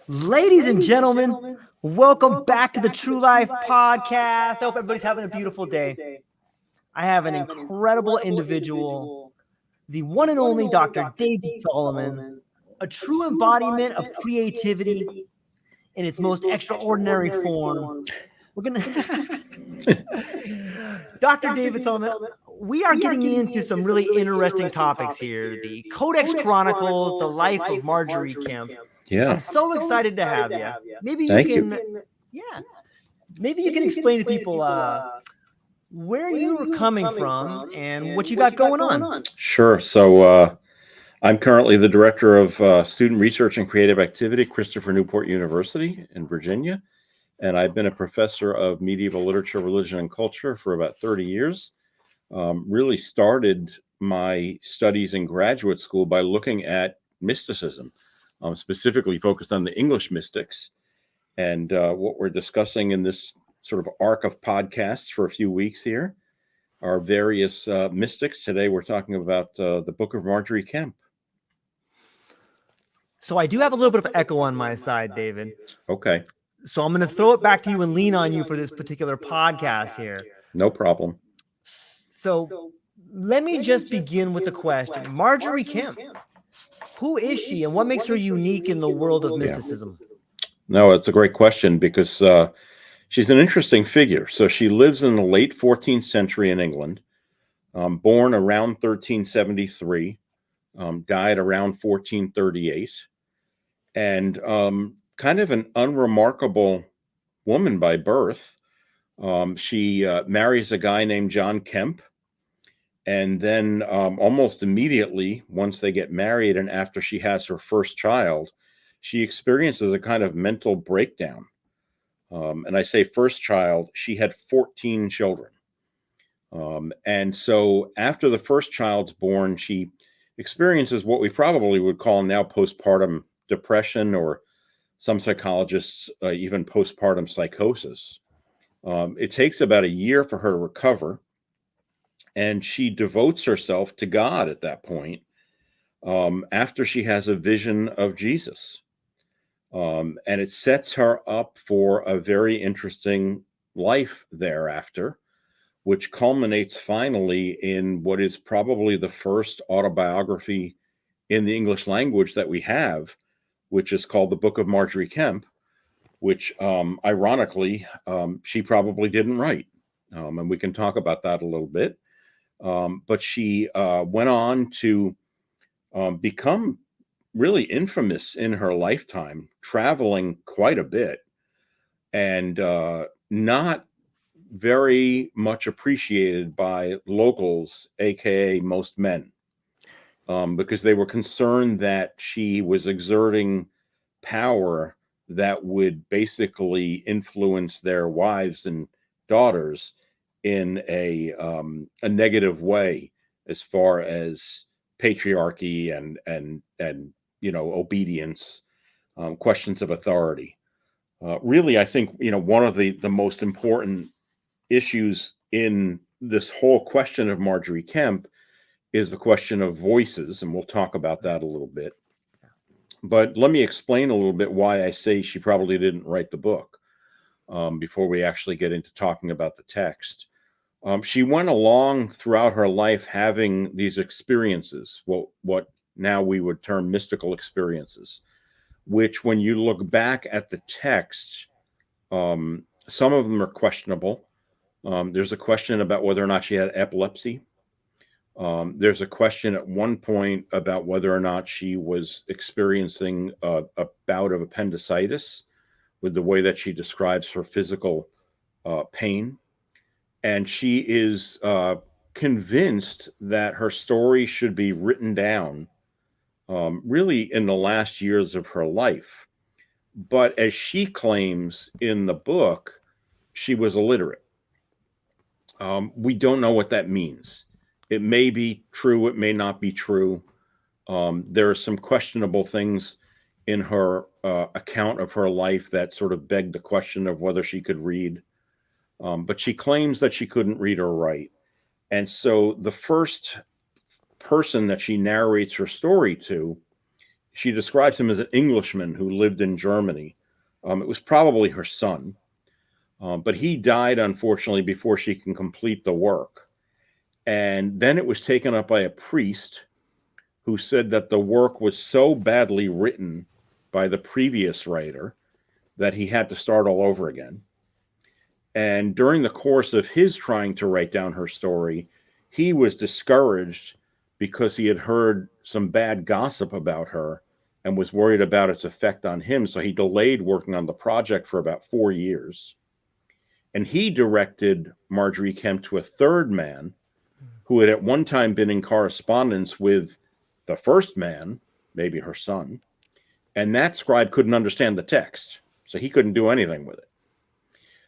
Ladies and gentlemen, welcome back to the True Life Podcast. I hope everybody's having a beautiful day. I have an incredible individual, the one and only Dr. David Salomon, a true embodiment of creativity in its most extraordinary form. We're going to... Dr. David Salomon, we are getting into some really interesting topics here. The Codex Chronicles, the life of Margery Kempe. Yeah. I'm so excited to have you. Maybe you can explain to people where you're coming from and what you got going on. Sure. So I'm currently the director of student research and creative activity at Christopher Newport University in Virginia. And I've been a professor of medieval literature, religion, and culture for about 30 years. Really started my studies in graduate school by looking at mysticism. Specifically focused on the English mystics. And what we're discussing in this sort of arc of podcasts for a few weeks here are various mystics. Today we're talking about the book of Margery Kempe. So I do have a little bit of echo on my side, David. Okay. So I'm going to throw it back to you and lean on you for this particular podcast here. No problem. So let me just begin with the question. Margery Kempe. Who is she and what makes her unique in the world of mysticism? No, it's a great question because she's an interesting figure. So she lives in the late 14th century in England, born around 1373, died around 1438, and kind of an unremarkable woman by birth. She marries a guy named John Kempe. And then almost immediately, once they get married and after she has her first child, she experiences a kind of mental breakdown. And I say first child, she had 14 children. And so after the first child's born, she experiences what we probably would call now postpartum depression, or some psychologists even postpartum psychosis. It takes about a year for her to recover. And she devotes herself to God at that point, after she has a vision of Jesus. And it sets her up for a very interesting life thereafter, which culminates finally in what is probably the first autobiography in the English language that we have, which is called the Book of Margery Kempe, which ironically, she probably didn't write. And we can talk about that a little bit. But she went on to become really infamous in her lifetime, traveling quite a bit and not very much appreciated by locals, aka most men, because they were concerned that she was exerting power that would basically influence their wives and daughters in a negative way, as far as patriarchy and obedience, questions of authority. Really, I think one of the most important issues in this whole question of Margery Kempe is the question of voices, and we'll talk about that a little bit. But let me explain a little bit why I say she probably didn't write the book, before we actually get into talking about the text. She went along throughout her life having these experiences, what now we would term mystical experiences, which when you look back at the text, some of them are questionable. There's a question about whether or not she had epilepsy. There's a question at one point about whether or not she was experiencing a bout of appendicitis, with the way that she describes her physical pain. And she is convinced that her story should be written down really in the last years of her life. But as she claims in the book, she was illiterate. We don't know what that means. It may be true, it may not be true. There are some questionable things in her account of her life that sort of beg the question of whether she could read. But she claims that she couldn't read or write. And so the first person that she narrates her story to she describes him as an Englishman who lived in Germany. It was probably her son, but he died, unfortunately, before she can complete the work. And then it was taken up by a priest who said that the work was so badly written by the previous writer that he had to start all over again. And during the course of his trying to write down her story, he was discouraged because he had heard some bad gossip about her and was worried about its effect on him. So he delayed working on the project for about 4 years. And he directed Margery Kempe to a third man who had at one time been in correspondence with the first man, maybe her son. And that scribe couldn't understand the text, so he couldn't do anything with it.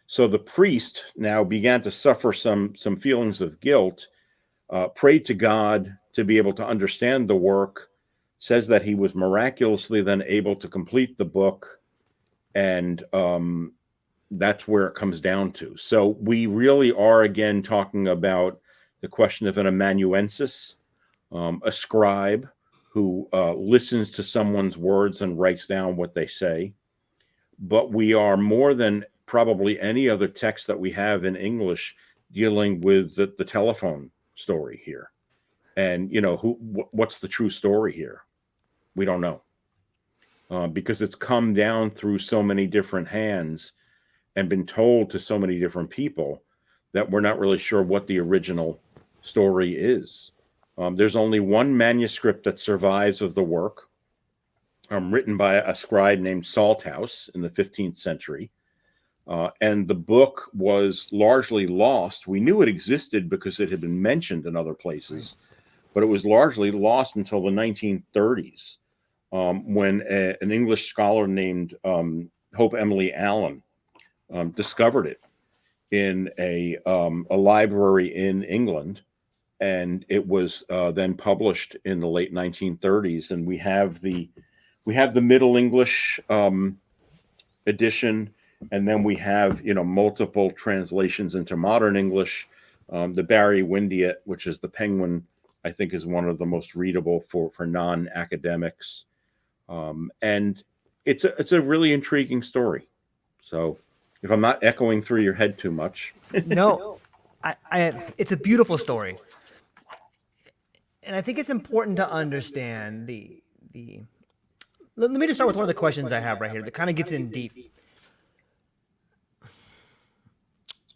So the priest now began to suffer some feelings of guilt, prayed to God to be able to understand the work, says that he was miraculously then able to complete the book, and that's where it comes down to. So we really are again talking about the question of an amanuensis, a scribe who listens to someone's words and writes down what they say. But we are more than probably any other text that we have in English dealing with the telephone story here. And, you know, what's the true story here? We don't know. Because it's come down through so many different hands and been told to so many different people that we're not really sure what the original story is. There's only one manuscript that survives of the work, written by a scribe named Salthouse in the 15th century. And the book was largely lost. We knew it existed because it had been mentioned in other places, but it was largely lost until the 1930s, when an English scholar named Hope Emily Allen discovered it in a library in England. And it was then published in the late 1930s. And we have the Middle English edition, and then we have, you know, multiple translations into modern English. The Barry Windiet, which is the Penguin, I think is one of the most readable for non-academics. And it's a really intriguing story. So if I'm not echoing through your head too much. No, it's a beautiful story. And I think it's important to understand let me just start with one of the questions I have right here that kind of gets in deep.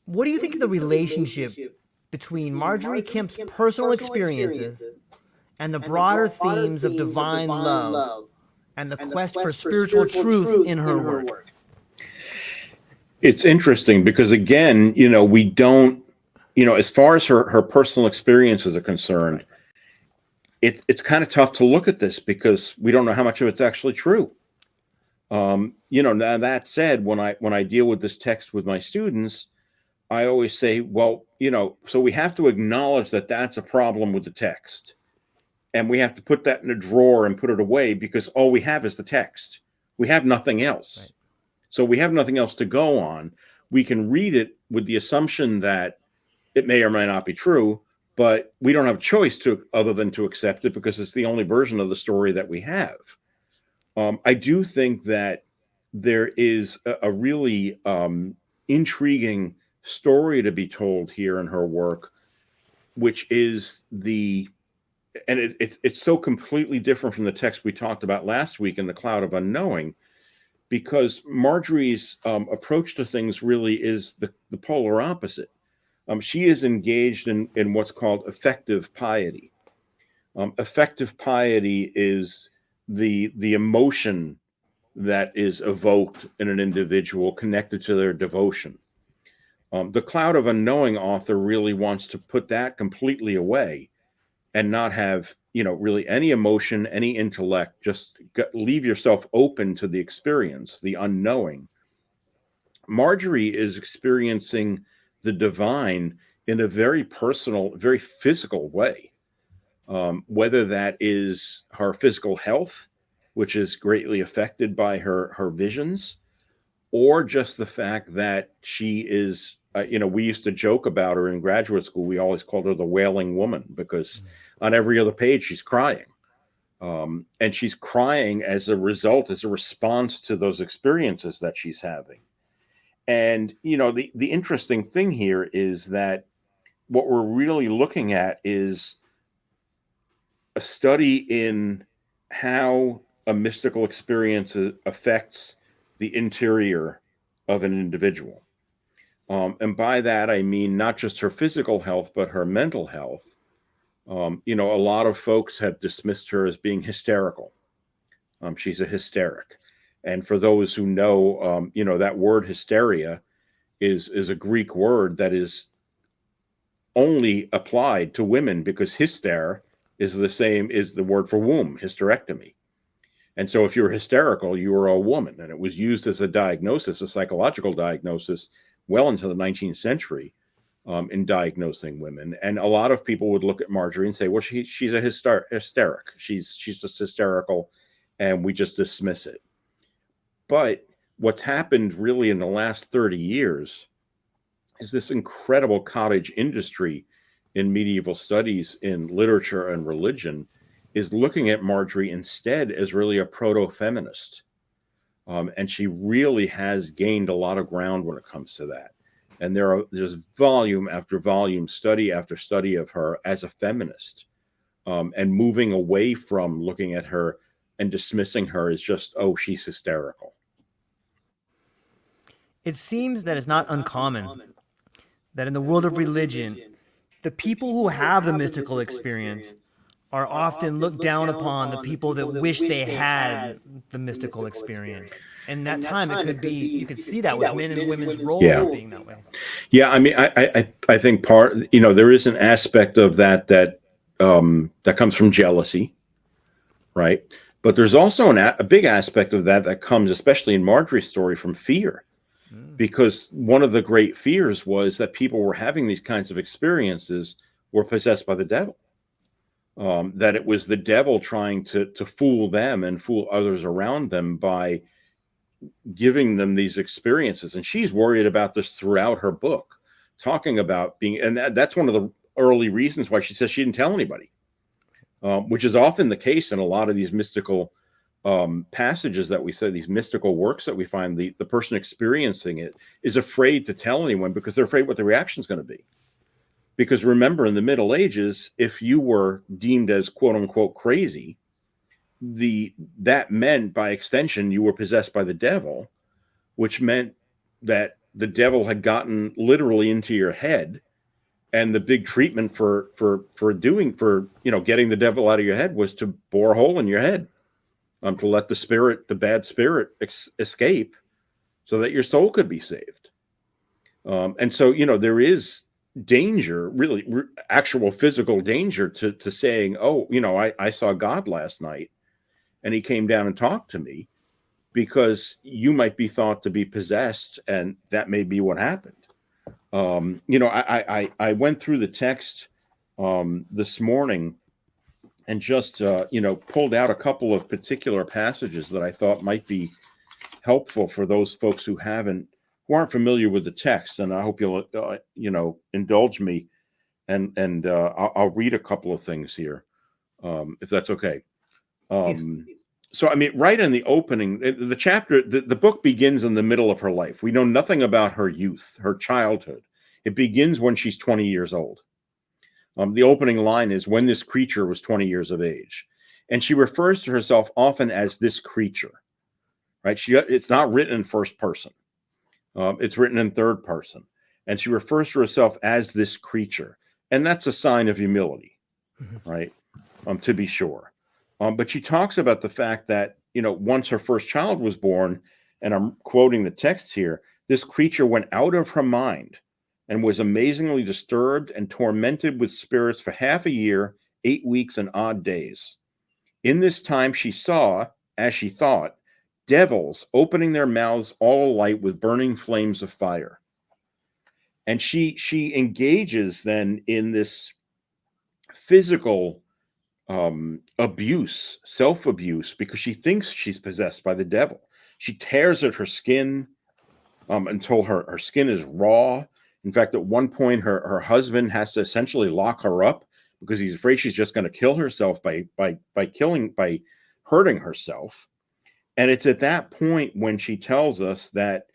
What do you think of the relationship between Margery Kempe's personal experiences and the broader themes of divine love and the quest for spiritual truth in her work? It's interesting because, again, you know, we don't, you know, as far as her personal experiences are concerned, it's kind of tough to look at this because we don't know how much of it's actually true. You know, now that said, when I deal with this text with my students, I always say, well, you know, so we have to acknowledge that that's a problem with the text, and we have to put that in a drawer and put it away because all we have is the text. We have nothing else. Right. So we have nothing else to go on. We can read it with the assumption that it may or may not be true, but we don't have a choice other than to accept it because it's the only version of the story that we have. I do think that there is a really intriguing story to be told here in her work, which is it's so completely different from the text we talked about last week in The Cloud of Unknowing, because Margery's approach to things really is the polar opposite. She is engaged in what's called effective piety. Effective piety is the emotion that is evoked in an individual connected to their devotion. The Cloud of Unknowing author really wants to put that completely away and not have, you know, really any emotion, any intellect, just leave yourself open to the experience, the unknowing. Margery is experiencing the divine in a very personal, very physical way, whether that is her physical health, which is greatly affected by her visions, or just the fact that she is, you know, we used to joke about her in graduate school. We always called her the wailing woman because on every other page she's crying. And she's crying as a response to those experiences that she's having. And, the interesting thing here is that what we're really looking at is a study in how a mystical experience affects the interior of an individual. And by that, I mean not just her physical health, but her mental health. A lot of folks have dismissed her as being hysterical. She's a hysteric. And for those who know, that word hysteria is a Greek word that is only applied to women, because hyster is the word for womb, hysterectomy. And so if you're hysterical, you were a woman. And it was used as a diagnosis, a psychological diagnosis, well into the 19th century, in diagnosing women. And a lot of people would look at Margery and say, well, she's a hysteric. She's just hysterical, and we just dismiss it. But what's happened really in the last 30 years is this incredible cottage industry in medieval studies, in literature and religion, is looking at Margery instead as really a proto-feminist. And she really has gained a lot of ground when it comes to that. And there's volume after volume, study after study of her as a feminist, and moving away from looking at her and dismissing her as just, oh, she's hysterical. It seems that it's not uncommon that in the world of religion, the people who have the mystical experience are often looked down upon the people that wish they had the mystical experience. And that time, it could be, you could see that with men and women's roles being that way. Yeah, I mean, I think there is an aspect of that comes from jealousy, right? But there's also a big aspect of that comes, especially in Margery's story, from fear. Because one of the great fears was that people were having these kinds of experiences were possessed by the devil. That it was the devil trying to fool them and fool others around them by giving them these experiences. And she's worried about this throughout her book, talking about and that's one of the early reasons why she says she didn't tell anybody, which is often the case in a lot of these mystical passages that we say, these mystical works that we find. The person experiencing it is afraid to tell anyone because they're afraid what the reaction is going to be. Because remember, in the Middle Ages, if you were deemed as quote unquote crazy, that meant by extension you were possessed by the devil, which meant that the devil had gotten literally into your head. And the big treatment for getting the devil out of your head was to bore a hole in your head, to let the bad spirit escape, so that your soul could be saved. And so there is danger, really actual physical danger to saying, oh, I saw God last night and he came down and talked to me, because you might be thought to be possessed, and that may be what happened. I went through the text this morning and just pulled out a couple of particular passages that I thought might be helpful for those folks who aren't familiar with the text. And I hope you'll indulge me, and I'll read a couple of things here, if that's okay. So, I mean, right in the opening, the chapter, the book begins in the middle of her life. We know nothing about her youth, her childhood. It begins when she's 20 years old. The opening line is, when this creature was 20 years of age. And she refers to herself often as this creature, right? It's not written in first person. It's written in third person. And she refers to herself as this creature. And that's a sign of humility, right? To be sure. But she talks about the fact that, once her first child was born, and I'm quoting the text here, this creature went out of her mind and was amazingly disturbed and tormented with spirits for half a year, 8 weeks and odd days. In this time she saw, as she thought, devils opening their mouths all alight with burning flames of fire. And she engages then in this physical abuse, self-abuse, because she thinks she's possessed by the devil. She tears at her skin until her skin is raw. In fact, at one point, her husband has to essentially lock her up because he's afraid she's just going to kill herself by hurting herself. And it's at that point when she tells us that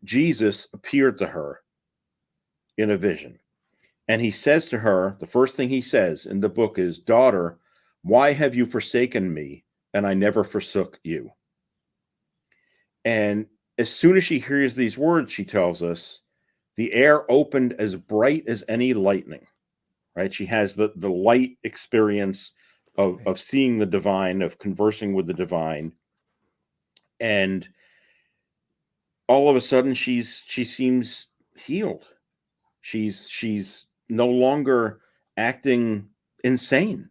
Jesus appeared to her in a vision. And he says to her, the first thing he says in the book is, "Daughter, why have you forsaken me? And I never forsook you." And as soon as she hears these words, she tells us, the air opened as bright as any lightning, right? She has the light experience of seeing the divine, of conversing with the divine. And all of a sudden she seems healed. She's no longer acting insane.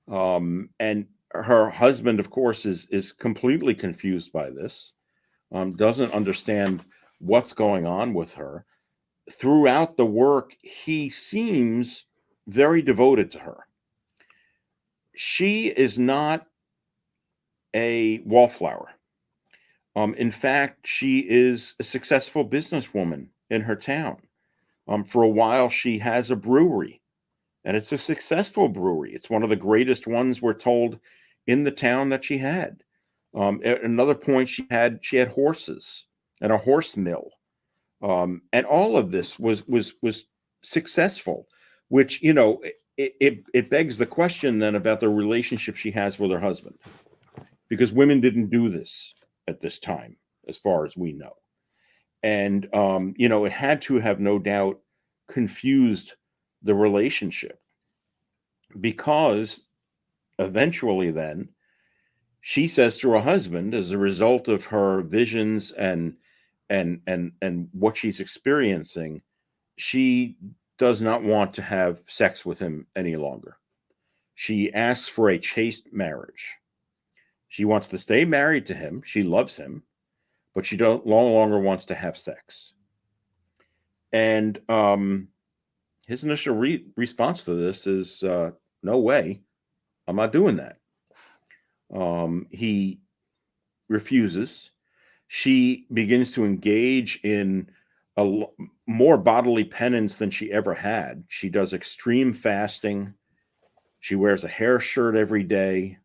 And her husband, of course, is completely confused by this, doesn't understand what's going on with her. Throughout the work, he seems very devoted to her. She is not a wallflower. In fact, she is a successful businesswoman in her town. For a while, she has a brewery, and it's a successful brewery. It's one of the greatest ones, we're told, in the town that she had. At another point, she had horses and a horse mill, and all of this was successful. Which, you know, it begs the question then about the relationship she has with her husband, because women didn't do this at this time, as far as we know. And, you know, it had to have no doubt confused the relationship, because eventually then she says to her husband, as a result of her visions and what she's experiencing, she does not want to have sex with him any longer. She asks for a chaste marriage. She wants to stay married to him. She loves him, but she no longer wants to have sex. And his initial response to this is, no way, I'm not doing that. He refuses. She begins to engage in more bodily penance than she ever had. She does extreme fasting. She wears a hair shirt every day.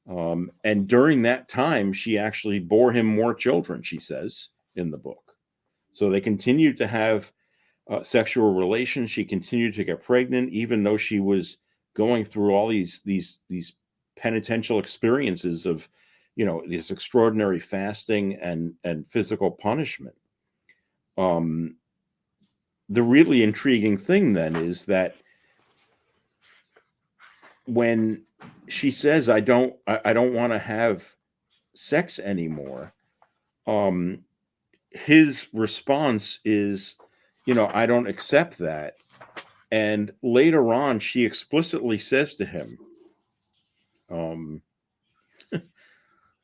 And during that time, she actually bore him more children, she says in the book. So they continued to have sexual relations. She continued to get pregnant, even though she was going through all these penitential experiences of, you know, this extraordinary fasting and physical punishment. The really intriguing thing then is that when she says, I don't want to have sex anymore, his response is, you know, I don't accept that. And later on, she explicitly says to him,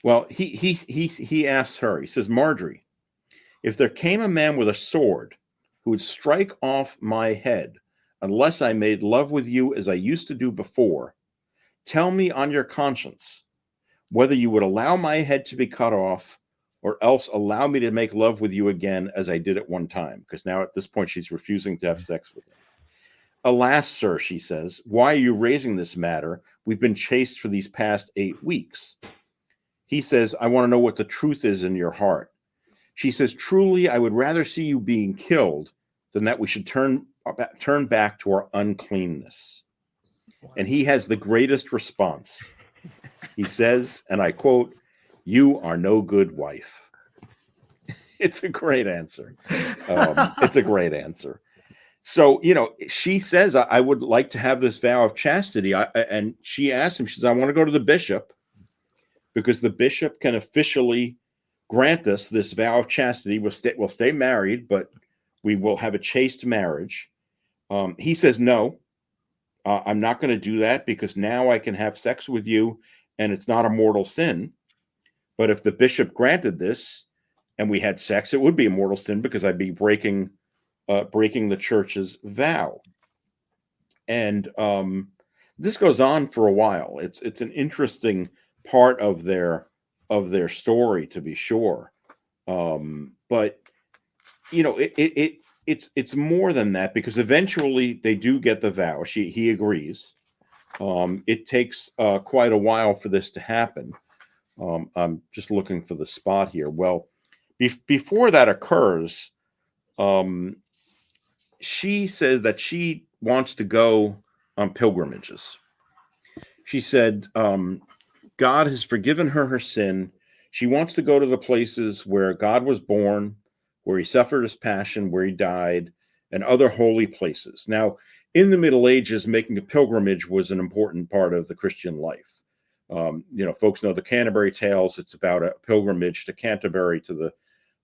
well, he asks her, he says, Margery, if there came a man with a sword who would strike off my head unless I made love with you as I used to do before, tell me on your conscience whether you would allow my head to be cut off, or else allow me to make love with you again as I did at one time. Because now at this point, she's refusing to have sex with him. Alas, sir, she says, why are you raising this matter? We've been chaste for these past 8 weeks. He says, I want to know what the truth is in your heart. She says, truly, I would rather see you being killed than that we should turn back to our uncleanness. And he has the greatest response. He says, and I quote, you are no good wife. It's a great answer. It's a great answer. So, you know, she says, I would like to have this vow of chastity. And she asks him, she says, I want to go to the bishop, because the bishop can officially grant us this vow of chastity. We'll stay married, but we will have a chaste marriage. He says, no, I'm not going to do that, because now I can have sex with you and it's not a mortal sin. But if the bishop granted this and we had sex, it would be a mortal sin, because I'd be breaking the church's vow. And this goes on for a while. It's an interesting part of their story, to be sure. But you know, it it's more than that, because eventually they do get the vow. He agrees. It takes quite a while for this to happen. I'm just looking for the spot here. Well, before that occurs, she says that she wants to go on pilgrimages. She said God has forgiven her sin. She wants to go to the places where God was born, where he suffered his passion, where he died, and other holy places. Now, in the Middle Ages, making a pilgrimage was an important part of the Christian life. Folks know the Canterbury Tales. It's about a pilgrimage to Canterbury, to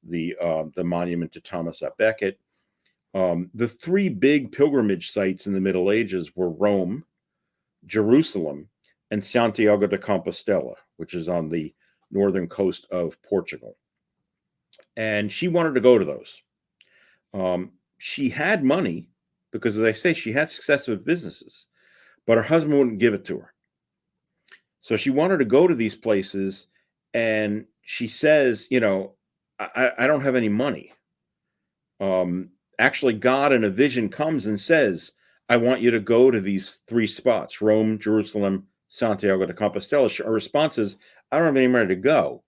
the monument to Thomas à Becket. The three big pilgrimage sites in the Middle Ages were Rome, Jerusalem, and Santiago de Compostela, which is on the northern coast of Portugal. And she wanted to go to those. She had money because, as I say, she had success with businesses, but her husband wouldn't give it to her. So she wanted to go to these places, and she says, I don't have any money. Actually, God in a vision comes and says, I want you to go to these three spots: Rome, Jerusalem, Santiago de Compostela. Her response is, I don't have any money to go.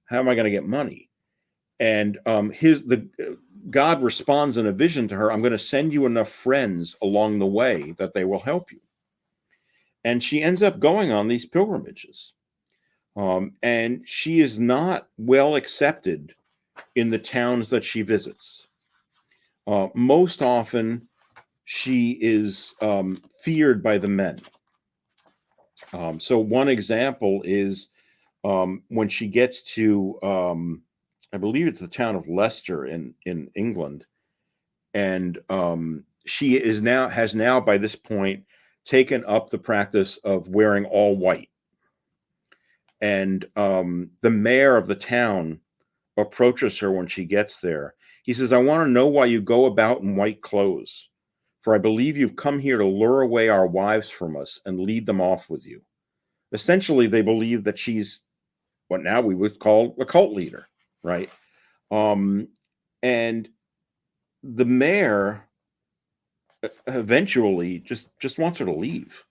How am I going to get money? And God responds in a vision to her, I'm going to send you enough friends along the way that they will help you. And she ends up going on these pilgrimages. And she is not well accepted in the towns that she visits. Most often, she is feared by the men. So one example is when she gets to, I believe it's the town of Leicester in England, and she has now by this point taken up the practice of wearing all white. And the mayor of the town approaches her when she gets there. He says, I want to know why you go about in white clothes, for I believe you've come here to lure away our wives from us and lead them off with you. Essentially, they believe that she's what now we would call a cult leader, right? And the mayor eventually just wants her to leave.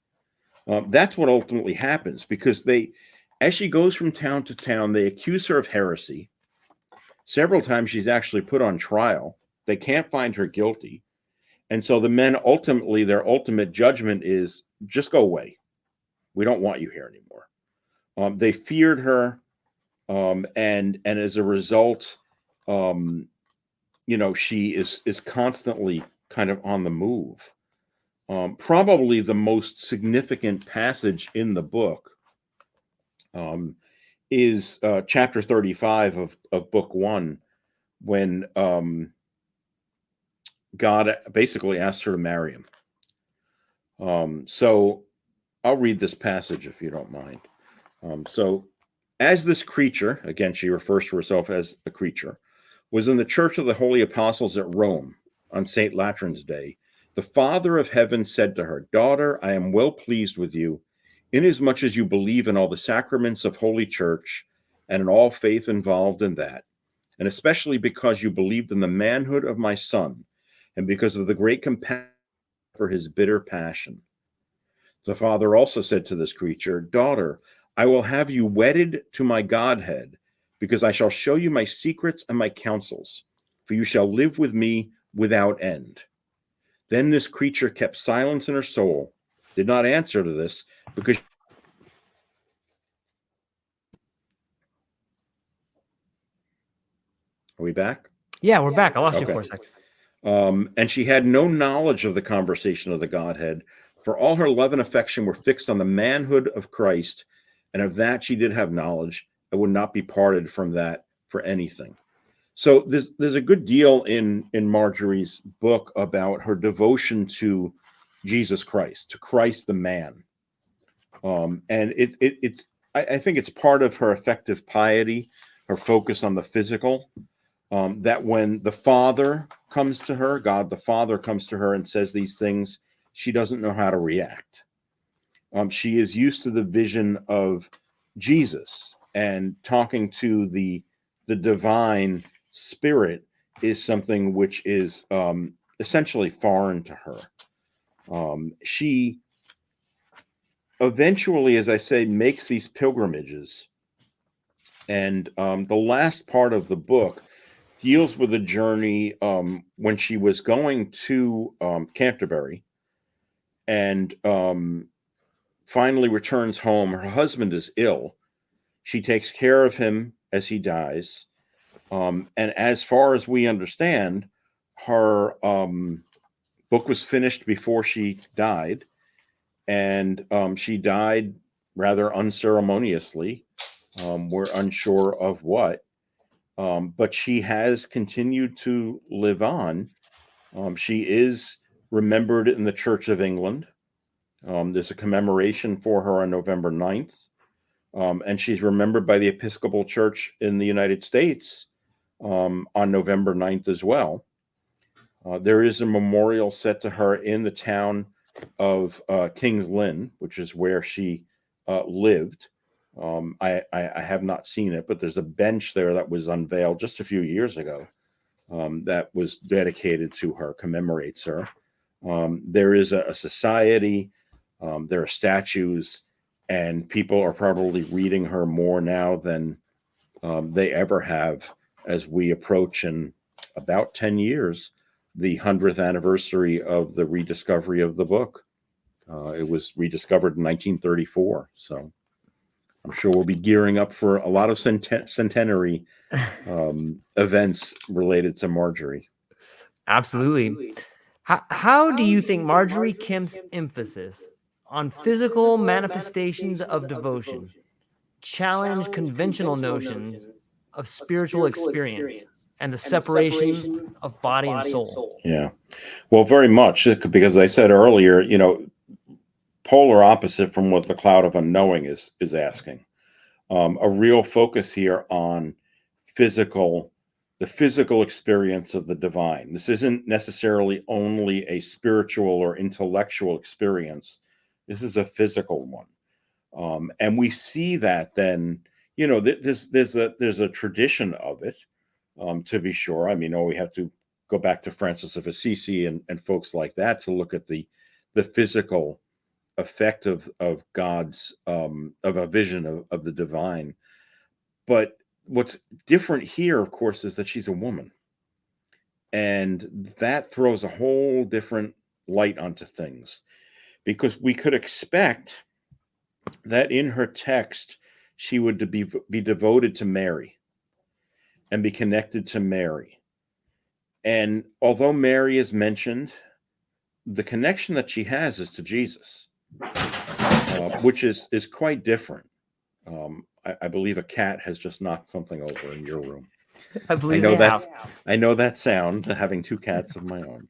That's what ultimately happens, because as she goes from town to town, they accuse her of heresy. Several times she's actually put on trial. They can't find her guilty. And so the men ultimately, their ultimate judgment is, just go away. We don't want you here anymore. They feared her. And as a result, she is constantly kind of on the move. Probably the most significant passage in the book is chapter 35 of book 1, when God basically asks her to marry him. So I'll read this passage if you don't mind. So as this creature, again, she refers to herself as a creature, was in the Church of the Holy Apostles at Rome on St. Latran's Day, the Father of Heaven said to her, Daughter, I am well pleased with you, inasmuch as you believe in all the sacraments of Holy Church and in all faith involved in that, and especially because you believed in the manhood of my Son, and because of the great compassion for his bitter passion. The Father also said to this creature, Daughter, I will have you wedded to my Godhead, because I shall show you my secrets and my counsels, for you shall live with me without end. Then this creature kept silence in her soul, did not answer to this, because Are we back? Yeah, we're back. I lost you for a second. And she had no knowledge of the conversation of the Godhead, for all her love and affection were fixed on the manhood of Christ, and of that she did have knowledge, and would not be parted from that for anything. So there's a good deal in Margery's book about her devotion to Jesus Christ, to Christ the man. And I think it's part of her effective piety, her focus on the physical, that when the Father comes to her, God the Father comes to her and says these things, she doesn't know how to react. She is used to the vision of Jesus and talking to the divine spirit is something which is essentially foreign to her. She eventually, as I say, makes these pilgrimages. And the last part of the book deals with a journey when she was going to Canterbury and finally returns home. Her husband is ill. She takes care of him as he dies. And as far as we understand, her book was finished before she died. And she died rather unceremoniously. We're unsure of what. But she has continued to live on. She is remembered in the Church of England. There's a commemoration for her on November 9th. And she's remembered by the Episcopal Church in the United States on November 9th as well. There is a memorial set to her in the town of King's Lynn, which is where she lived. I have not seen it, but there's a bench there that was unveiled just a few years ago that was dedicated to her, commemorates her. There is a society, there are statues, and people are probably reading her more now than they ever have as we approach in about 10 years the 100th anniversary of the rediscovery of the book. It was rediscovered in 1934, so I'm sure we'll be gearing up for a lot of centenary events related to Margery. Absolutely. How do you think Margery Kemp's emphasis on physical manifestations of devotion challenge conventional notions of spiritual experience and the separation of body and soul? Yeah, well, very much, because I said earlier, polar opposite from what the cloud of unknowing is asking. A real focus here on the physical experience of the divine. This isn't necessarily only a spiritual or intellectual experience. This is a physical one. And we see that then, there's a tradition of it, to be sure. I mean, we have to go back to Francis of Assisi and folks like that to look at the physical effect of God's, of a vision of the divine. But what's different here, of course, is that she's a woman. And that throws a whole different light onto things, because we could expect that in her text, she would be devoted to Mary and be connected to Mary. And although Mary is mentioned, the connection that she has is to Jesus, which is quite different. I believe a cat has just knocked something over in your room. I believe they have. I know that sound, having two cats of my own.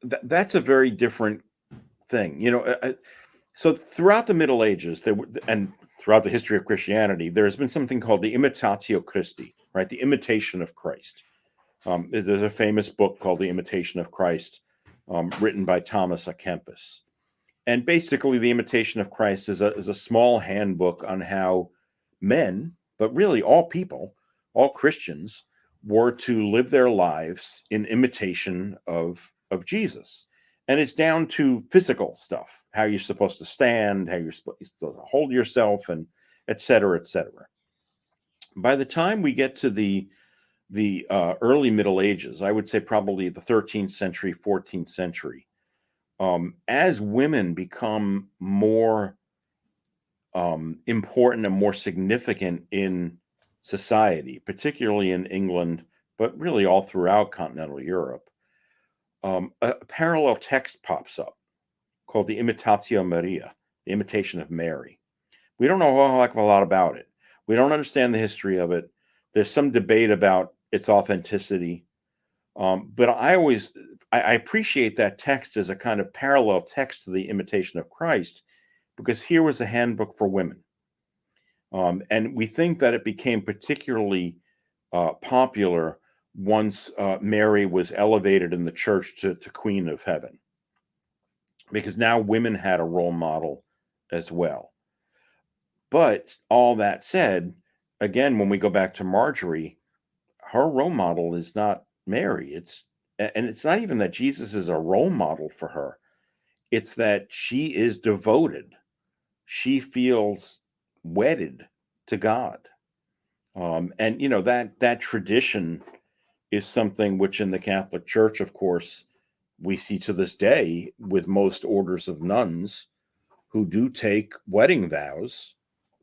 That's a very different thing. So throughout the Middle Ages, and throughout the history of Christianity, there has been something called the Imitatio Christi, right? The imitation of Christ. There's a famous book called The Imitation of Christ, written by Thomas à Kempis. And basically, the Imitation of Christ is a small handbook on how men, but really all people, all Christians, were to live their lives in imitation of Jesus. And it's down to physical stuff, how you're supposed to stand, how you're supposed to hold yourself, and et cetera, et cetera. By the time we get to the early Middle Ages, I would say probably the 13th century, 14th century, as women become more important and more significant in society, particularly in England, but really all throughout continental Europe, a parallel text pops up called the Imitatio Maria, the Imitation of Mary. We don't know a whole heck of a lot about it. We don't understand the history of it. There's some debate about its authenticity. But I appreciate that text as a kind of parallel text to the Imitation of Christ, because here was a handbook for women. And we think that it became particularly popular once Mary was elevated in the church to Queen of Heaven, because now women had a role model as well. But all that said, again, when we go back to Margery, her role model is not Mary. It's not even that Jesus is a role model for her. It's that she is devoted. She feels wedded to God. And that tradition is something which in the Catholic Church, of course, we see to this day with most orders of nuns who do take wedding vows.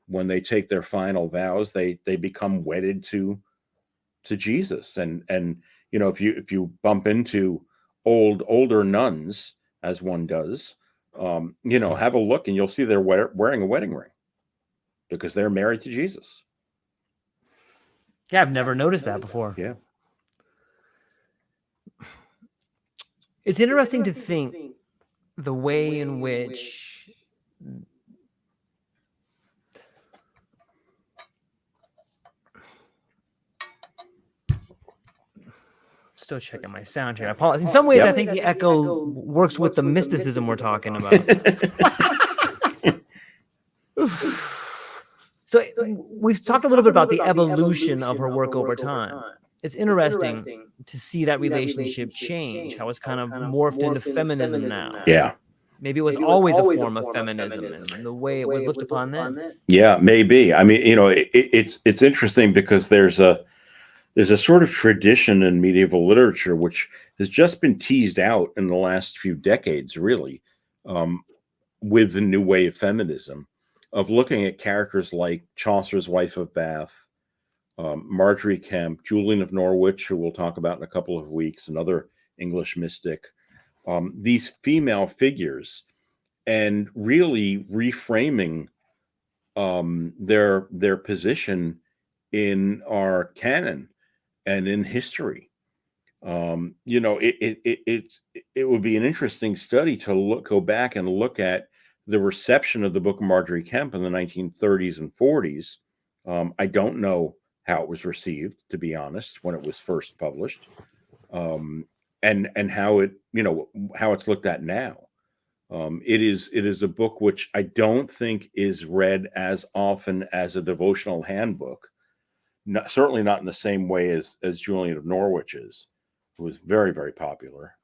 When they take their final vows, they become wedded to Jesus. And if you bump into older nuns, as one does, have a look and you'll see they're wearing a wedding ring because they're married to Jesus. Yeah, I've never noticed that before. Yeah. It's interesting to think the way in which still checking my sound here. I apologize. In some ways, I think the echo works with the mysticism we're talking about. So we've talked a little bit about the evolution of her work over time. It's interesting to see that relationship change, how it's kind of morphed into feminism now. Yeah. Maybe it was always a form of feminism and the way it was looked upon then. Yeah, maybe. I mean, it's interesting because there's a sort of tradition in medieval literature which has just been teased out in the last few decades, really, with the new way of feminism, of looking at characters like Chaucer's Wife of Bath, Margery Kempe, Julian of Norwich, who we'll talk about in a couple of weeks, another English mystic, these female figures, and really reframing their position in our canon and in history. It would be an interesting study to go back and look at the reception of the Book of Margery Kempe in the 1930s and 40s. I don't know how it was received, to be honest, when it was first published, and how it's looked at now. It is a book which I don't think is read as often as a devotional handbook. Certainly not in the same way as Julian of Norwich is, who was very, very popular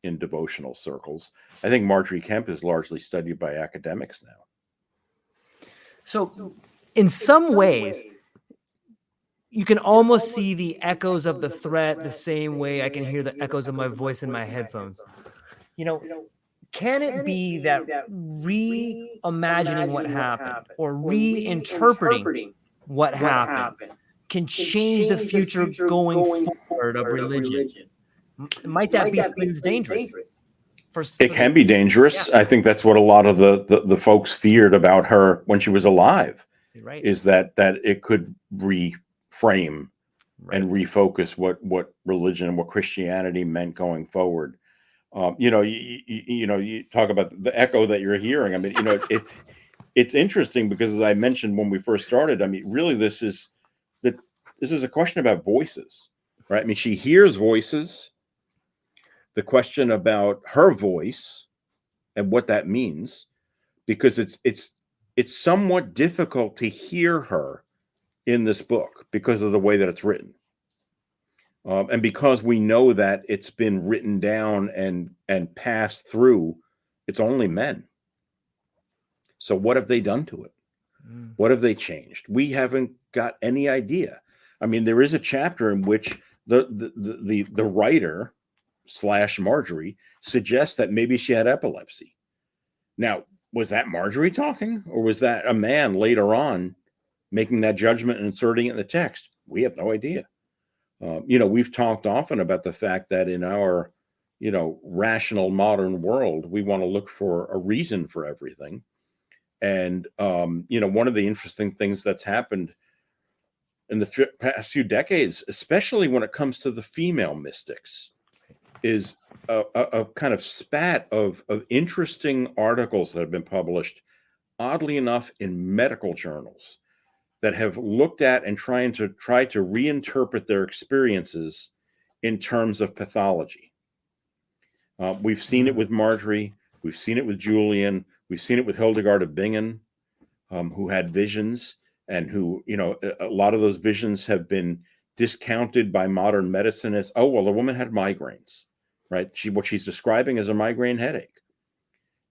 in devotional circles. I think Margery Kempe is largely studied by academics now. So in some ways, you can almost see the echoes of the threat the same way I can hear the echoes of my voice in my headphones. Can it be that reimagining what happened or reinterpreting what happened can change the future going forward of religion? Might that be seen as dangerous? It can be dangerous. Yeah. I think that's what a lot of the folks feared about her when she was alive. Right. Is that it could reframe and refocus what religion and what Christianity meant going forward. You talk about the echo that you're hearing. I mean, it's interesting because, as I mentioned when we first started, I mean, really this is a question about voices, right? I mean, she hears voices. The question about her voice and what that means, because it's somewhat difficult to hear her in this book because of the way that it's written. And because we know that it's been written down and passed through, it's only men. So what have they done to it? What have they changed? We haven't got any idea. I mean, there is a chapter in which the writer / Margery suggests that maybe she had epilepsy. Now, was that Margery talking, or was that a man later on making that judgment and inserting it in the text? We have no idea. We've talked often about the fact that in our, rational modern world, we want to look for a reason for everything. And, one of the interesting things that's happened in the past few decades, especially when it comes to the female mystics, is a kind of spat of interesting articles that have been published, oddly enough, in medical journals, that have looked at and try to reinterpret their experiences in terms of pathology. We've seen it with Margery. We've seen it with Julian. We've seen it with Hildegard of Bingen, who had visions. and who, a lot of those visions have been discounted by modern medicine as, oh, well, the woman had migraines, right? What she's describing is a migraine headache.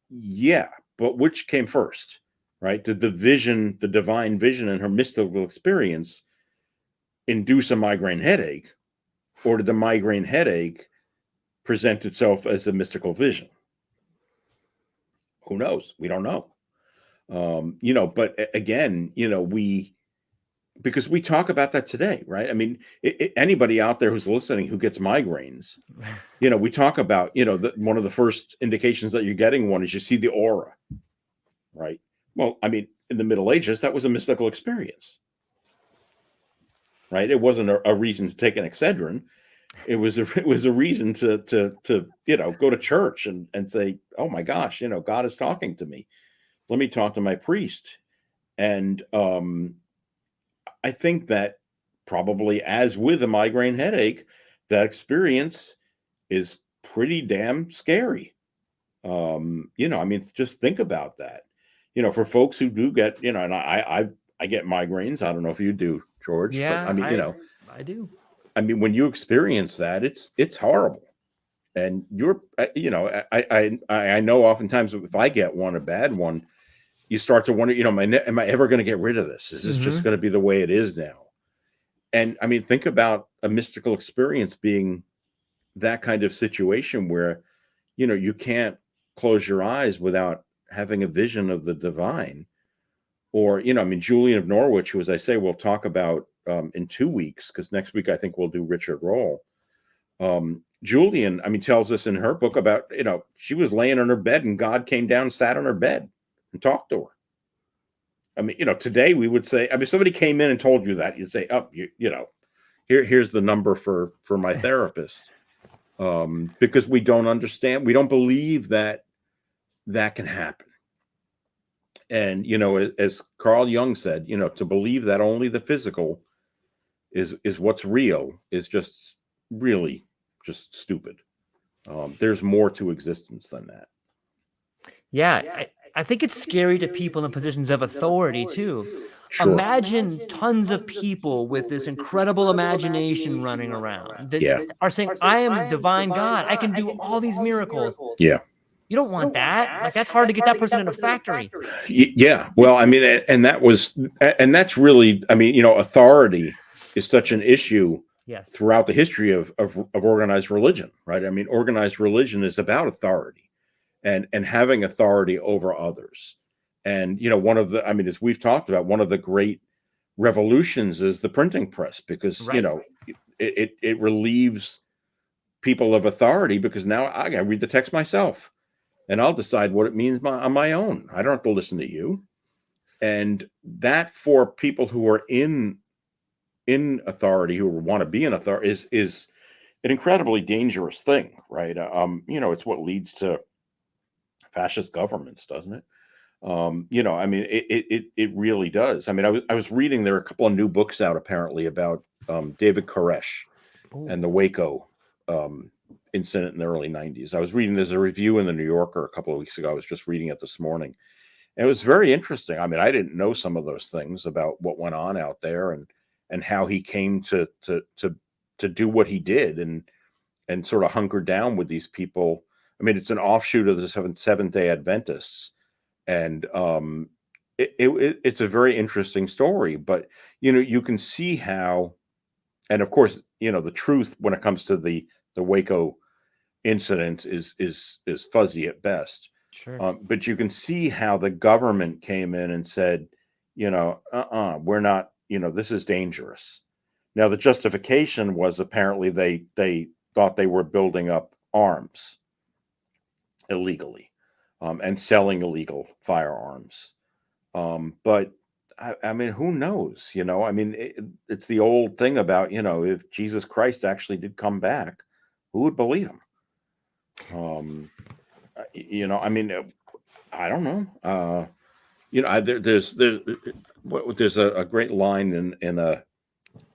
Yeah, but which came first, right? Did the vision, the divine vision and her mystical experience induce a migraine headache, or did the migraine headache present itself as a mystical vision? Who knows? We don't know. But again, because we talk about that today, right? I mean, anybody out there who's listening who gets migraines, we talk about, one of the first indications that you're getting one is you see the aura, right? Well, I mean, in the Middle Ages, that was a mystical experience, right? It wasn't a reason to take an Excedrin. It was a reason to go to church and say, oh my gosh, God is talking to me. Let me talk to my priest. And I think that probably, as with a migraine headache, that experience is pretty damn scary. I mean, just think about that. For folks who do get, and I get migraines. I don't know if you do, George. Yeah, but I mean, I do. I mean, when you experience that, it's horrible. And you're, I know oftentimes if I get one, a bad one, you start to wonder, am I ever going to get rid of this? Is this just going to be the way it is now? And I mean, think about a mystical experience being that kind of situation where, you can't close your eyes without having a vision of the divine. Or, I mean, Julian of Norwich, who, as I say, we'll talk about in 2 weeks, because next week I think we'll do Richard Roll. Julian, I mean, tells us in her book about, she was laying on her bed and God came down, sat on her bed and talked to her. I mean, today we would say, I mean, if somebody came in and told you that, you'd say, oh, here's the number for my therapist. Because we don't understand, we don't believe that can happen. And, as Carl Jung said, to believe that only the physical is what's real is just really just stupid. There's more to existence than that. Yeah, I think it's scary to people in positions of authority too. Sure. Imagine tons of people with this incredible imagination running around that are saying, I am divine God. I can do all these miracles. Yeah. You don't want that. Like, that's hard to get that person in a factory. Yeah. Well, I mean, and that's really, I mean, authority is such an issue throughout the history of organized religion, right? I mean, organized religion is about authority and having authority over others. And, one of the, I mean, as we've talked about, one of the great revolutions is the printing press, because, it relieves people of authority, because now I got to read the text myself and I'll decide what it means on my own. I don't have to listen to you. And that, for people who are in authority, who want to be in authority, is an incredibly dangerous thing, right? It's what leads to fascist governments, doesn't it? I mean, it really does. I mean, I was reading, there are a couple of new books out apparently about David Koresh and the Waco incident in the early 90s. I was reading, there's a review in the New Yorker a couple of weeks ago. I was just reading it this morning. And it was very interesting. I mean, I didn't know some of those things about what went on out there and how he came to do what he did and sort of hunker down with these people. I mean, it's an offshoot of the Seventh-day Adventists. And it's a very interesting story, but you can see how, and of course, the truth when it comes to the Waco incident is fuzzy at best. Sure. But you can see how the government came in and said, we're not, this is dangerous. Now, the justification was apparently they thought they were building up arms illegally. And selling illegal firearms. But I mean, who knows? I mean, it's the old thing about, if Jesus Christ actually did come back, who would believe him? I mean, I don't know. There's a great line in a,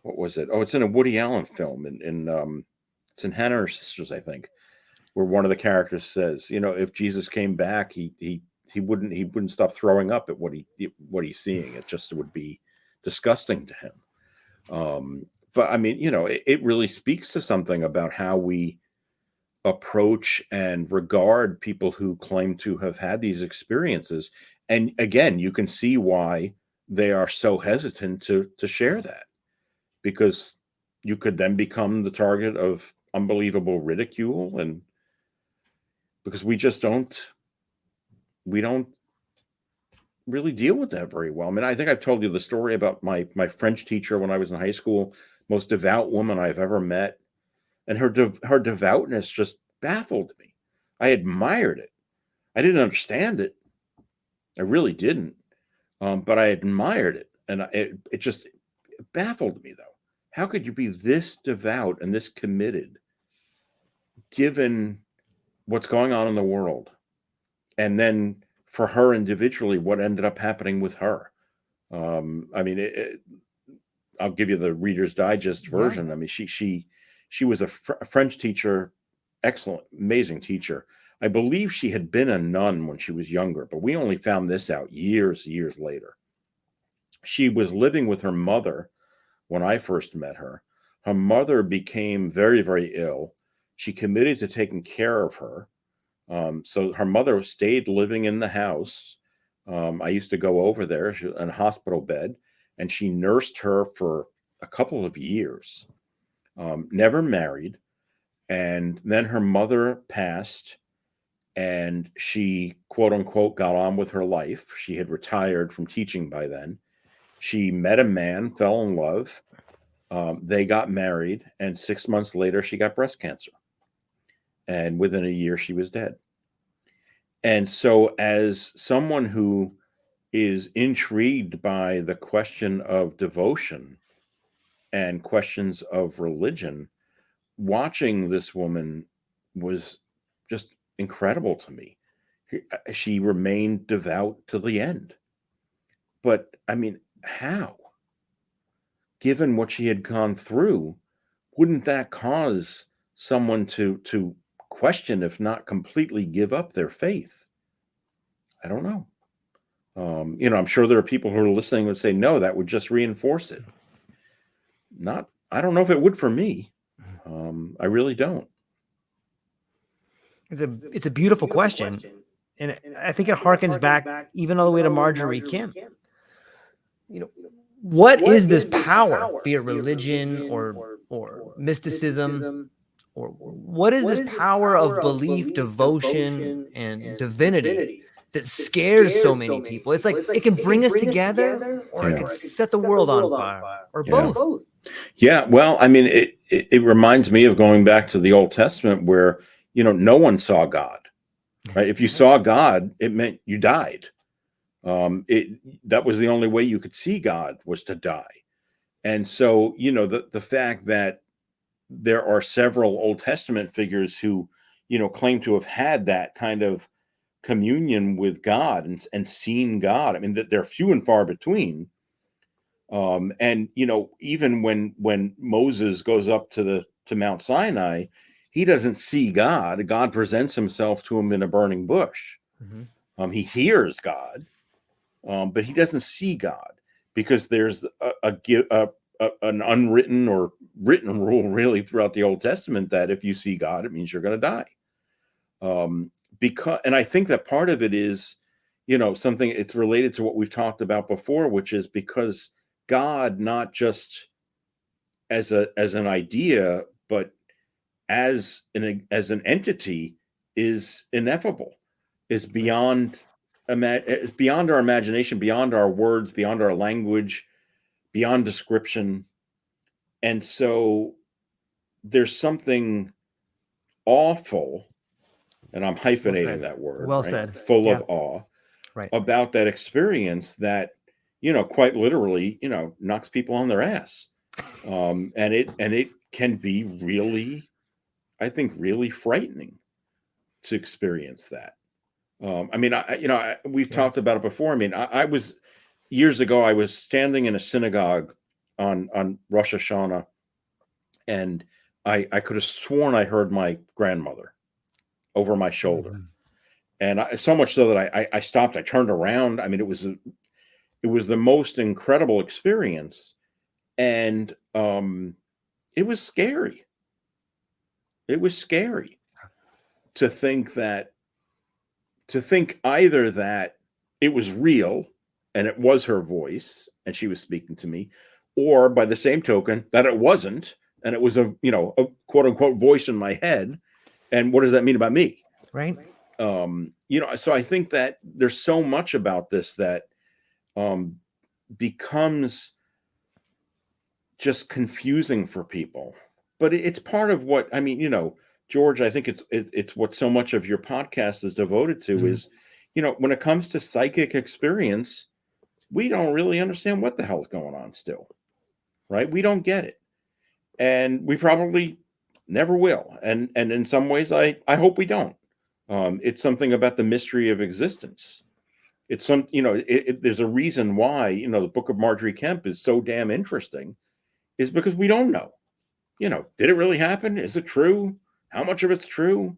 what was it? Oh, it's in a Woody Allen film it's in Hannah and Her Sisters, I think, where one of the characters says, if Jesus came back, he wouldn't stop throwing up at what he's seeing. It just would be disgusting to him. But I mean, it really speaks to something about how we approach and regard people who claim to have had these experiences. And again, you can see why they are so hesitant to share that, because you could then become the target of unbelievable ridicule, and because we don't really deal with that very well. I mean, I think I've told you the story about my French teacher when I was in high school, most devout woman I've ever met. And her devoutness just baffled me. I admired it. I didn't understand it. I really didn't. But I admired it. And it just baffled me, though. How could you be this devout and this committed, given what's going on in the world? And then for her individually, what ended up happening with her. I mean, I'll give you the Reader's Digest version. Yeah. I mean, she was a French teacher, excellent, amazing teacher. I believe she had been a nun when she was younger, but we only found this out years later. She was living with her mother when I first met her. Her mother became very, very ill. She committed to taking care of her. So her mother stayed living in the house. I used to go over there. She was in a hospital bed, and she nursed her for a couple of years, never married. And then her mother passed, and she, quote unquote, got on with her life. She had retired from teaching by then. She met a man, fell in love. They got married, and 6 months later, she got breast cancer. And within a year, she was dead. And so as someone who is intrigued by the question of devotion and questions of religion, watching this woman was just incredible to me. She remained devout to the end. But I mean, how? Given what she had gone through, wouldn't that cause someone to question, if not completely give up their faith? I don't know. I'm sure there are people who are listening who would say, no, that would just reinforce it. I don't know if it would for me. I really don't. It's a beautiful question. And I think it harkens back even all the way to Margery Kim. What is this power, be it religion or mysticism, or what is this power of belief, devotion, and divinity that scares so many people? It's like it can bring us together, or it could set the world on fire, or both. Yeah, well, I mean, it reminds me of going back to the Old Testament where, no one saw God, right? If you saw God, it meant you died. That was the only way you could see God, was to die. And so, the fact that there are several Old Testament figures who, claim to have had that kind of communion with God and seen God. I mean, they're few and far between. And even when Moses goes up to Mount Sinai, he doesn't see God. God presents himself to him in a burning bush. Mm-hmm. He hears God, but he doesn't see God, because there's an unwritten or written rule really throughout the Old Testament that if you see God, it means you're going to die. And I think that part of it is, something, it's related to what we've talked about before, which is because God, not just as an idea, but as an entity, is ineffable, is beyond our imagination, beyond our words, beyond our language, beyond description. And so there's something awful, and I'm hyphenating that word, well right? said. Full of awe, right, about that experience that, quite literally, knocks people on their ass. And it can be really, I think, really frightening to experience that. I mean, we've talked about it before. I mean, I was, years ago, I was standing in a synagogue on Rosh Hashanah, and I could have sworn I heard my grandmother over my shoulder. Mm-hmm. And so much so that I stopped, I turned around. I mean, it was It was the most incredible experience. And it was scary. It was scary to think either that it was real and it was her voice and she was speaking to me, or by the same token that it wasn't, and it was a quote unquote voice in my head. And what does that mean about me? Right. So I think that there's so much about this that becomes just confusing for people, but it's part of what, I mean, George, I think it's what so much of your podcast is devoted to is, when it comes to psychic experience, we don't really understand what the hell's going on still, right? We don't get it. And we probably never will. And in some ways, I hope we don't. It's something about the mystery of existence. It's there's a reason why, the book of Margery Kempe is so damn interesting, is because we don't know. Did it really happen? Is it true? How much of it's true?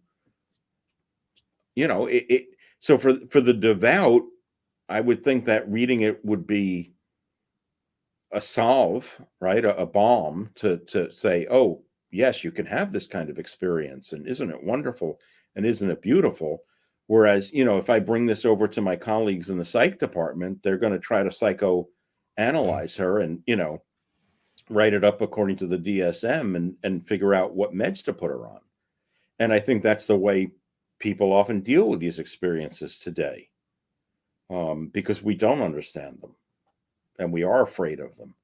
So for the devout, I would think that reading it would be a salve, right? A balm to say, oh, yes, you can have this kind of experience. And isn't it wonderful? And isn't it beautiful? Whereas, if I bring this over to my colleagues in the psych department, they're going to try to psychoanalyze her and, write it up according to the DSM and figure out what meds to put her on. And I think that's the way people often deal with these experiences today, because we don't understand them and we are afraid of them.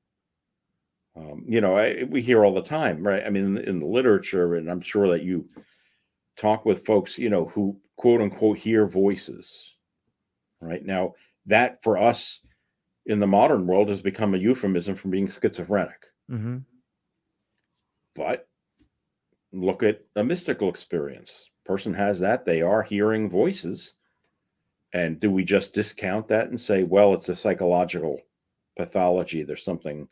We hear all the time, right? I mean, in the literature, and I'm sure that you talk with folks, who quote unquote hear voices, right? Now, that for us in the modern world has become a euphemism for being schizophrenic. Mm-hmm. But look at a mystical experience. Person has that, they are hearing voices. And do we just discount that and say, well, it's a psychological pathology, there's something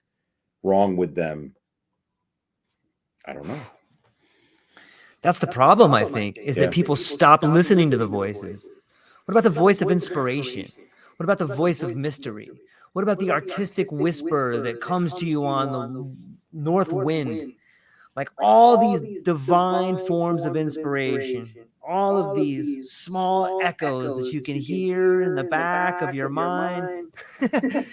wrong with them? I don't know. That's the problem, I think, is that people stop listening to the voices. What about the voice of inspiration? What about the voice of mystery? What about the artistic whisper that comes to you on the north wind? Like all these divine forms of inspiration, all of these small echoes that you can hear in the back of your mind.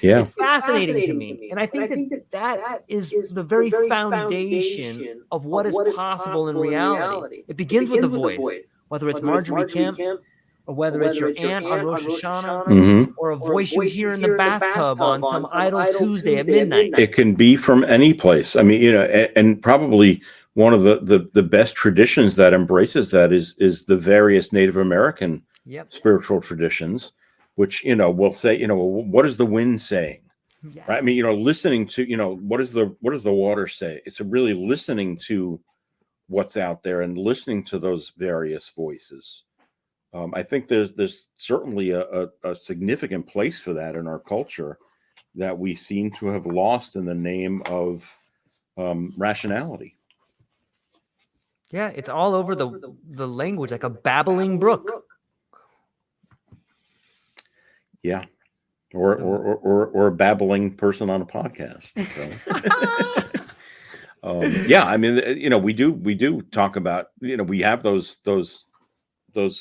Yeah. It's fascinating to me. And I think that is the very foundation of what is possible in reality. It begins with the voice, whether it's Margery Kempe, or whether it's your aunt on Rosh Hashanah, or a voice you hear in the bathtub on some idle Tuesday at midnight. It can be from any place. I mean, and probably one of the best traditions that embraces that is the various Native American spiritual traditions, which, will say, what is the wind saying? Yeah. Right? I mean, listening to, what does the water say? It's really listening to what's out there and listening to those various voices. I think there's certainly a significant place for that in our culture that we seem to have lost in the name of rationality. Yeah, it's all over the language, like a babbling brook. Yeah, or a babbling person on a podcast. So. Yeah, I mean, we do talk about, we have those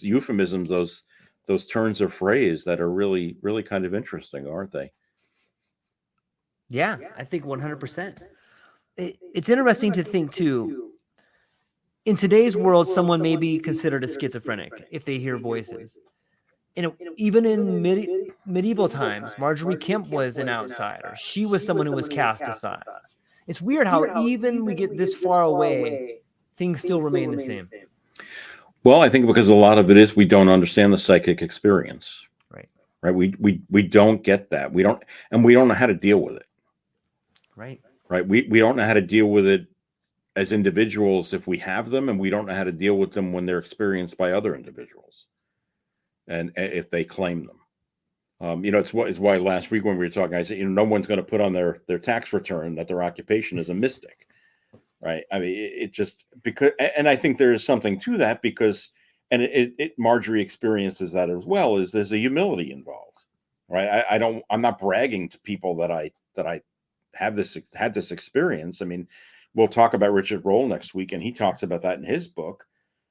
euphemisms, those turns of phrase that are really, really kind of interesting, aren't they? Yeah, I think 100%. It's interesting to think too, in today's world, someone may be considered a schizophrenic if they hear voices. Even in medieval times, Margery Kempe was an outsider. She was someone who was cast aside. It's weird how even we get this far away, things still remain the same. Well, I think because a lot of it is we don't understand the psychic experience. Right. We don't get that. We don't know how to deal with it. Right. We don't know how to deal with it as individuals if we have them, and we don't know how to deal with them when they're experienced by other individuals, and if they claim them. It's why last week when we were talking, I said, no one's going to put on their tax return that their occupation is a mystic. Right. I mean, it just because, and I think there is something to that because, and Margery experiences that as well, is there's a humility involved. right? I'm not bragging to people that I had this experience. I mean, we'll talk about Richard Roll next week, and he talks about that in his book,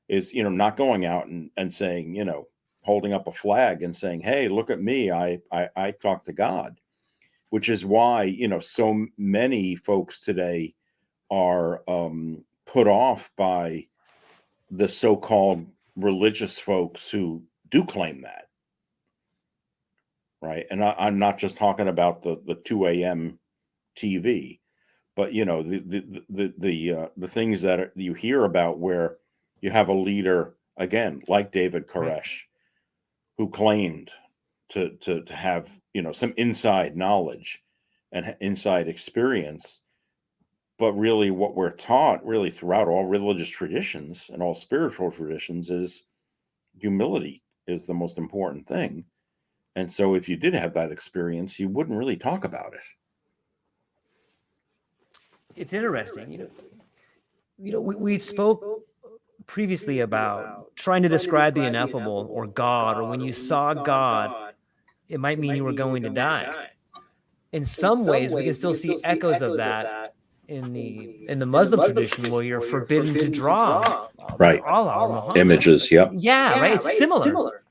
is, not going out and saying, holding up a flag and saying, hey, look at me, I talk to God, which is why, so many folks today are put off by the so-called religious folks who do claim that, right? And I'm not just talking about the 2 a.m. TV, but the things that you hear about, where you have a leader, again, like David Koresh, who claimed to have some inside knowledge and inside experience, but really what we're taught really throughout all religious traditions and all spiritual traditions is humility is the most important thing. And so if you did have that experience, you wouldn't really talk about it. It's interesting. We spoke previously about trying to describe the ineffable or God, or when you saw God, it might mean you were going to die. In some ways, we can still see echoes of that in the Muslim tradition, where you're forbidden to draw right Allah or Muhammad. Images. Yep. Yeah, right. It's similar.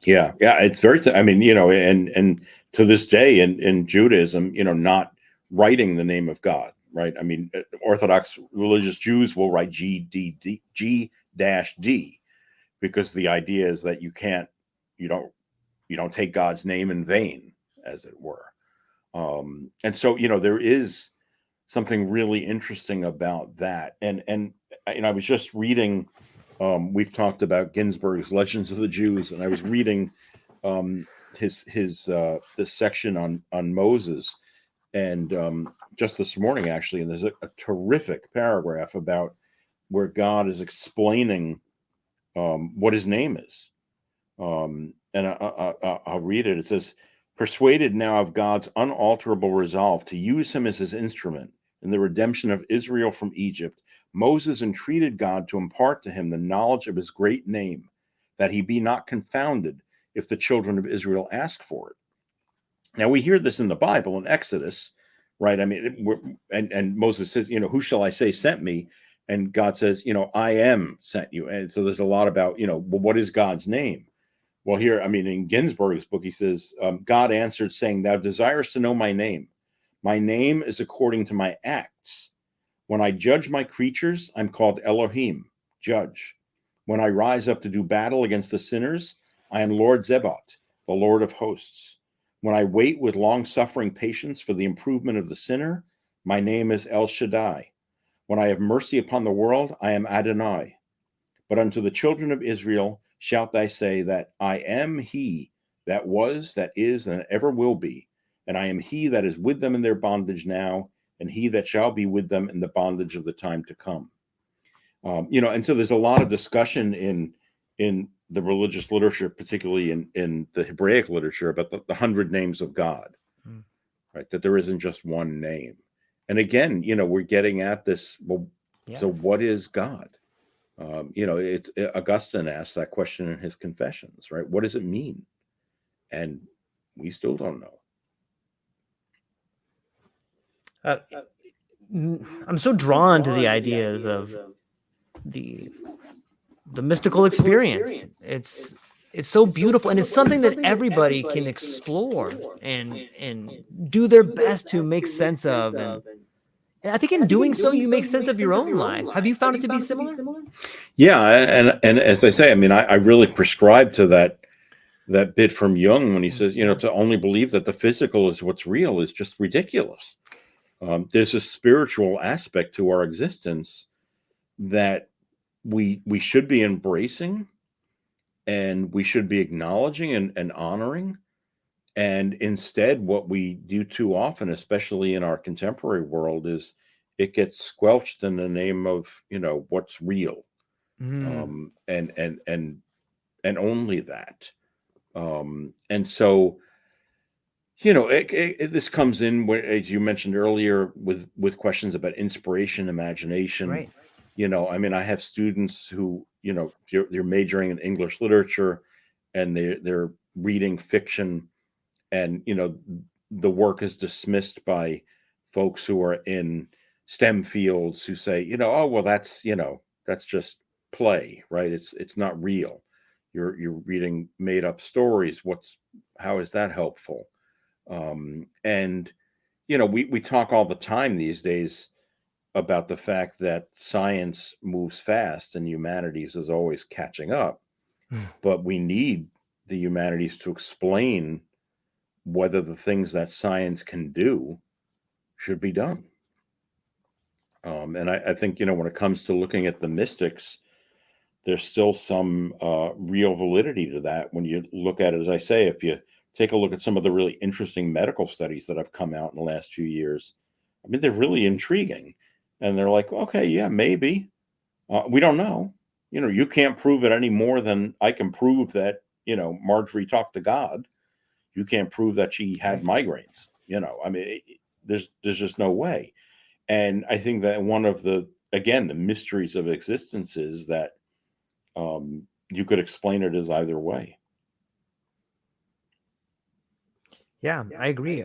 Yeah. It's very. I mean, and to this day in Judaism, not writing the name of God. Right. I mean, Orthodox religious Jews will write G-D, because the idea is that you don't take God's name in vain, as it were. And so, there is something really interesting about that. And I was just reading, we've talked about Ginsburg's Legends of the Jews, and I was reading his this section on Moses. And just this morning, actually, and there's a terrific paragraph about where God is explaining what his name is. And I'll read it. It says, persuaded now of God's unalterable resolve to use him as his instrument in the redemption of Israel from Egypt, Moses entreated God to impart to him the knowledge of his great name, that he be not confounded if the children of Israel ask for it. Now, we hear this in the Bible in Exodus, right? I mean, and Moses says, who shall I say sent me? And God says, I am sent you. And so there's a lot about, well, what is God's name? Well, here, I mean, in Ginsburg's book, he says, God answered, saying, thou desirest to know my name. My name is according to my acts. When I judge my creatures, I'm called Elohim, judge. When I rise up to do battle against the sinners, I am Lord Zebaoth, the Lord of hosts. When I wait with long-suffering patience for the improvement of the sinner, my name is El Shaddai. When I have mercy upon the world, I am Adonai. But unto the children of Israel shalt thou say that I am he that was, that is, and ever will be. And I am he that is with them in their bondage now, and he that shall be with them in the bondage of the time to come. And so there's a lot of discussion in the religious literature, particularly in the Hebraic literature, about the 100 names of God, right? That there isn't just one name. And again, we're getting at this. Well, So what is God? It's Augustine asked that question in his Confessions, right? What does it mean? And we still don't know. I'm so drawn to the ideas of the mystical experience. It's so beautiful, and it's something that everybody can explore and do their best to make sense of. And I think in doing so, you make sense of your own life. Have you found it to be similar? Yeah, and as I say, I mean, I really prescribe to that bit from Jung when he says, to only believe that the physical is what's real is just ridiculous. There's a spiritual aspect to our existence that we should be embracing, and we should be acknowledging and honoring. And instead, what we do too often, especially in our contemporary world, is it gets squelched in the name of, what's real. And only that. And so, this comes in, as you mentioned earlier, with questions about inspiration, imagination. Right. I mean, I have students who, they're majoring in English literature, and they're reading fiction, and the work is dismissed by folks who are in STEM fields who say, oh well, that's just play, right? It's not real. You're reading made up stories. How is that helpful? And we talk all the time these days about the fact that science moves fast and humanities is always catching up. But we need the humanities to explain whether the things that science can do should be done. And I think, when it comes to looking at the mystics, there's still some real validity to that when you look at it. As I say, if you take a look at some of the really interesting medical studies that have come out in the last few years, I mean, they're really intriguing. And they're like, okay, yeah, maybe. We don't know. You can't prove it any more than I can prove that, Margery talked to God. You can't prove that she had migraines. I mean, there's just no way. And I think that one of the mysteries of existence is that you could explain it as either way. Yeah, I agree.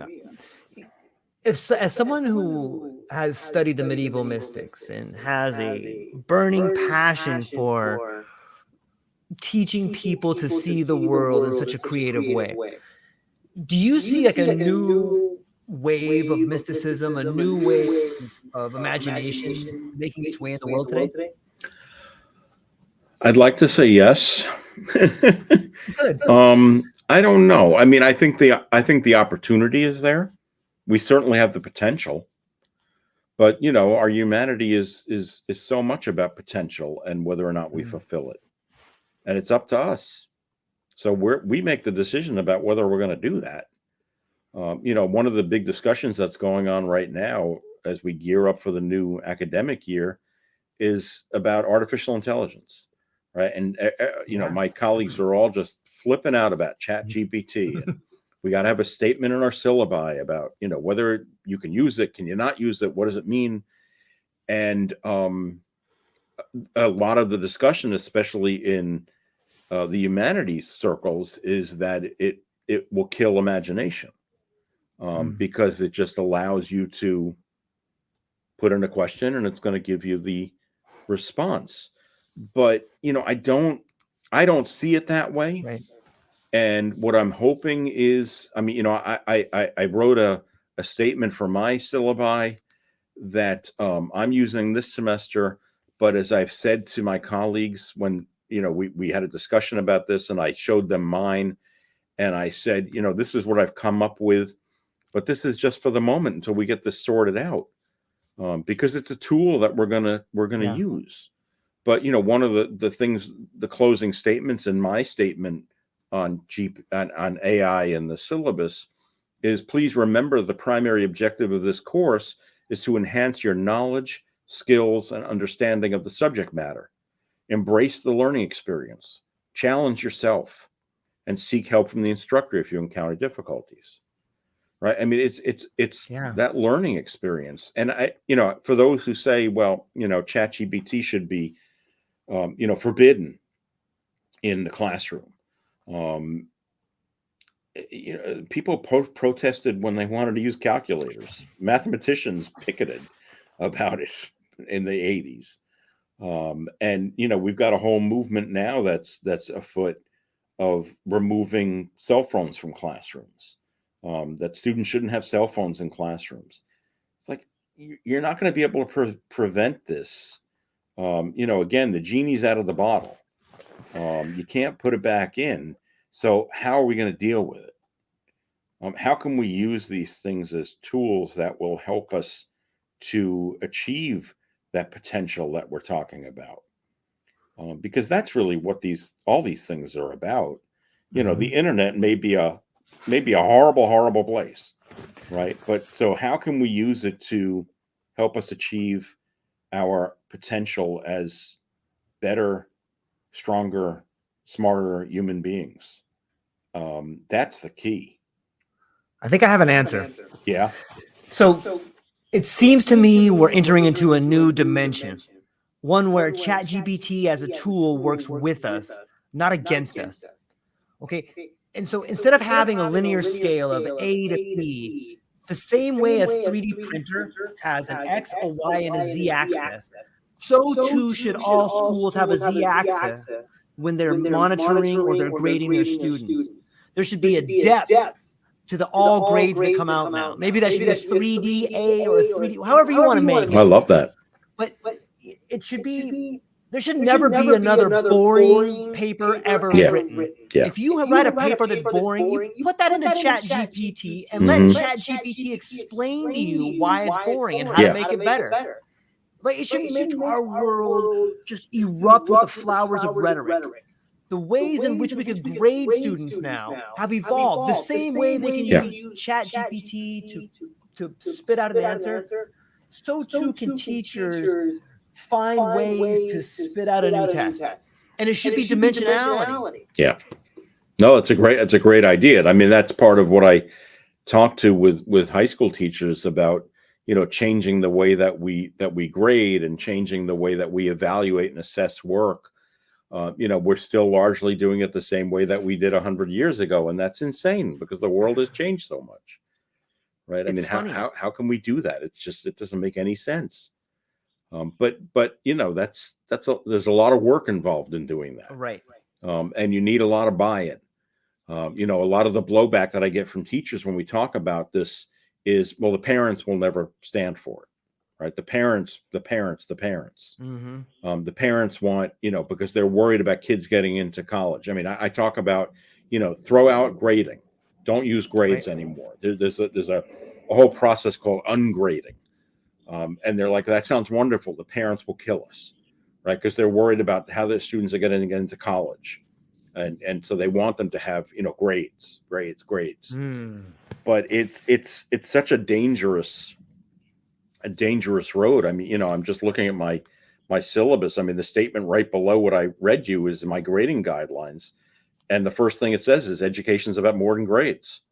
As someone who has studied the medieval mystics and has a burning passion for teaching people to see the world in such a creative way, do you see like a new wave of mysticism, a new wave of imagination making its way in the world today? I'd like to say yes. Good. I don't know. I mean, I think the opportunity is there. We certainly have the potential, but our humanity is so much about potential and whether or not we fulfill it, and it's up to us. So we make the decision about whether we're going to do that. One of the big discussions that's going on right now as we gear up for the new academic year is about artificial intelligence, right? And my colleagues are all just flipping out about ChatGPT. And we got to have a statement in our syllabi about whether you can use it, can you not use it, what does it mean? And a lot of the discussion, especially in the humanities circles, is that it will kill imagination. Because it just allows you to put in a question and it's going to give you the response. But I don't see it that way. Right. And what I'm hoping is, I mean, I wrote a statement for my syllabi that I'm using this semester. But as I've said to my colleagues, when we had a discussion about this and I showed them mine, and I said, this is what I've come up with. But this is just for the moment until we get this sorted out, because it's a tool that we're gonna use. But one of the things, the closing statements in my statement on AI and the syllabus is, please remember the primary objective of this course is to enhance your knowledge, skills, and understanding of the subject matter. Embrace the learning experience, challenge yourself, and seek help from the instructor if you encounter difficulties. Right. I mean, it's that learning experience. And for those who say, well, ChatGPT should be, forbidden in the classroom. People protested when they wanted to use calculators. Mathematicians picketed about it in the 80s. And we've got a whole movement now that's afoot of removing cell phones from classrooms. That students shouldn't have cell phones in classrooms. It's like, you're not going to be able to prevent this. Again, the genie's out of the bottle. You can't put it back in. So how are we going to deal with it? How can we use these things as tools that will help us to achieve that potential that we're talking about? Because that's really what all these things are about. The internet may be a horrible place, right? But so how can we use it to help us achieve our potential as better, stronger, smarter human beings? That's the key. I think I have an answer. Yeah. So it seems to me we're entering into a new dimension, one where ChatGPT as a tool works with us, not against us. Okay. And so instead of having a linear scale of A to B, the same way a 3D printer has an X, a Y, and a Z axis, so too should all schools have a Z axis when they're monitoring or they're grading their students. There should be a depth to the all grades that come out now. Maybe that should be a 3D A or a 3D, however you want to make it. I love that. But it should be, there should never be another boring paper ever written. Yeah. If you write a paper that's boring, you put that into ChatGPT and let ChatGPT explain to you why it's boring and how to make it better. Like, it should make our world just erupt with the flowers of rhetoric. The ways in which we could grade students now have evolved. The same way they can use ChatGPT to spit out an answer, so too can teachers find ways to spit out a new test. And it should be dimensionality. Yeah. No, it's a great idea. And I mean, that's part of what I talk to with high school teachers about, changing the way that we grade and changing the way that we evaluate and assess work. We're still largely doing it the same way that we did 100 years ago. And that's insane because the world has changed so much. Right. I mean, how can we do that? It doesn't make any sense. But there's a lot of work involved in doing that. Right. And you need a lot of buy-in. A lot of the blowback that I get from teachers when we talk about this is, well, the parents will never stand for it, right? The parents. Mm-hmm. The parents want, because they're worried about kids getting into college. I mean, I talk about, throw out grading. Don't use grades anymore. There's a whole process called ungrading. And they're like, that sounds wonderful. The parents will kill us, right? Because they're worried about how their students are going to get into college. And so they want them to have, grades. Mm. But it's such a dangerous road. I mean, I'm just looking at my syllabus. I mean, the statement right below what I read you is my grading guidelines. And the first thing it says is education's about more than grades.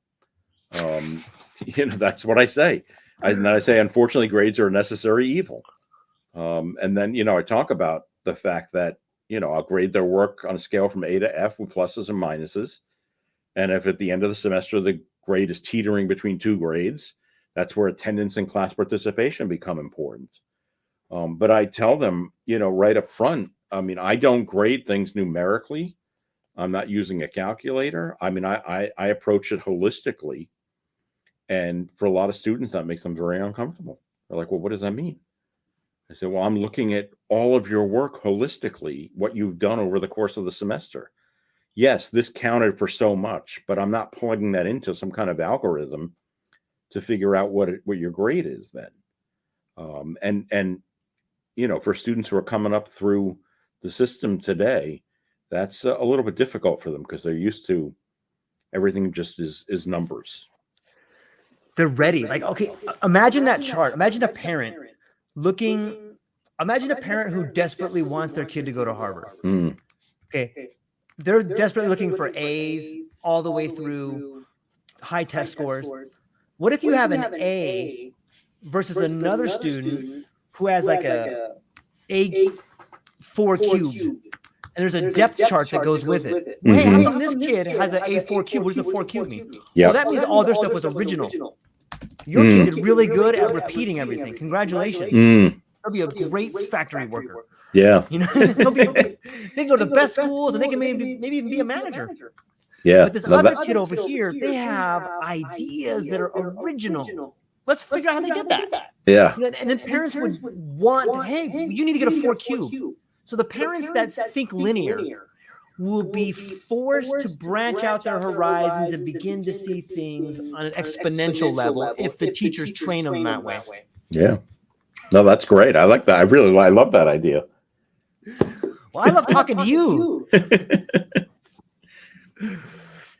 That's what I say. And then I say, unfortunately, grades are a necessary evil. And then, I talk about the fact that, I'll grade their work on a scale from A to F with pluses and minuses. And if at the end of the semester, the grade is teetering between two grades, that's where attendance and class participation become important. But I tell them, right up front, I mean, I don't grade things numerically. I'm not using a calculator. I mean, I approach it holistically. And for a lot of students, that makes them very uncomfortable. They're like, well, what does that mean? I said, well, I'm looking at all of your work holistically, what you've done over the course of the semester. Yes, this counted for so much, but I'm not plugging that into some kind of algorithm to figure out what your grade is then. And for students who are coming up through the system today, that's a little bit difficult for them because they're used to everything just is numbers. They're ready. Like, okay, imagine that chart. Imagine a parent who desperately wants their kid to go to Harvard. Mm. Okay. They're desperately looking for A's all the way through high test scores. What if you have an A versus another student who has like a A4 cubed? And there's a depth chart that goes with it. Mm-hmm. Hey, how come this kid has an A4 cube? What does a 4 cube mean? Yep. Well, that means all their stuff was original. Your kid did really good at repeating everything. Congratulations. Mm. They'll be a great factory worker. Yeah. They can go to the best schools and they can maybe even be a manager. Yeah. But this other kid over here, they have ideas that are original. Let's figure out how they did that. Yeah. And then parents would want, hey, you need to get a 4 cube. So the parents that think linear will be forced to branch out their horizons and begin to see things on an exponential level if the teachers train them that way. Yeah. No, that's great. I like that. I love that idea. Well, I love talking to you.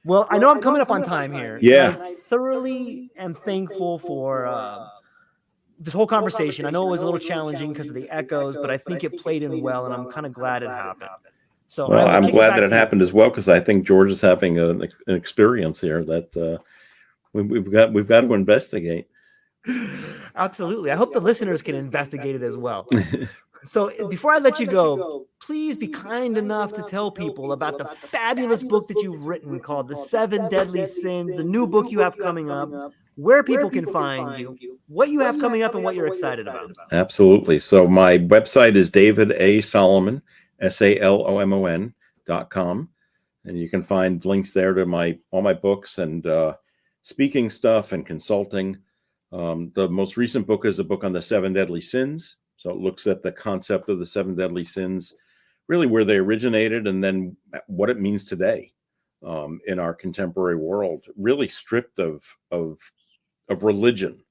Well, I know I'm coming up on time here. Yeah. I thoroughly am thankful for this whole conversation. I know it was a little challenging because of the echoes, but I think it played in well, and I'm kind of glad it happened. So well, I'm glad that it happened as well, because I think George is having an experience here that we've got to investigate. Absolutely. I hope the listeners can investigate it as well. So before I let you go, please be kind enough to tell people about the fabulous book that you've written called The Seven Deadly Sins, the new book you have coming up, where people can find you, what you have coming up, and what you're excited about. Absolutely. So my website is David A. Salomon, SALOMON.com. And you can find links there to all my books and speaking stuff and consulting. The most recent book is a book on the seven deadly sins. So it looks at the concept of the seven deadly sins, really where they originated and then what it means today in our contemporary world, really stripped of religion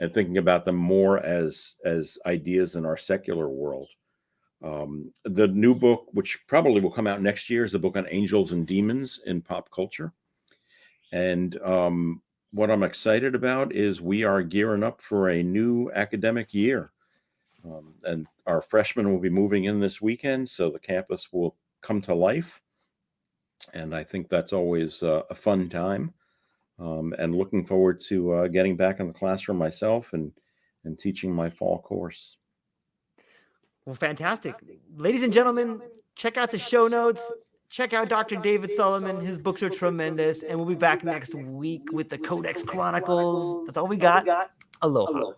and thinking about them more as ideas in our secular world. The new book, which probably will come out next year, is a book on angels and demons in pop culture. And what I'm excited about is we are gearing up for a new academic year. And our freshmen will be moving in this weekend, so the campus will come to life. And I think that's always a fun time. And looking forward to getting back in the classroom myself and teaching my fall course. Well, fantastic. Ladies and gentlemen, check out the show notes. Check out Dr. David Salomon. His books are tremendous. And we'll be back next week with the Codex Chronicles. That's all we got. Aloha.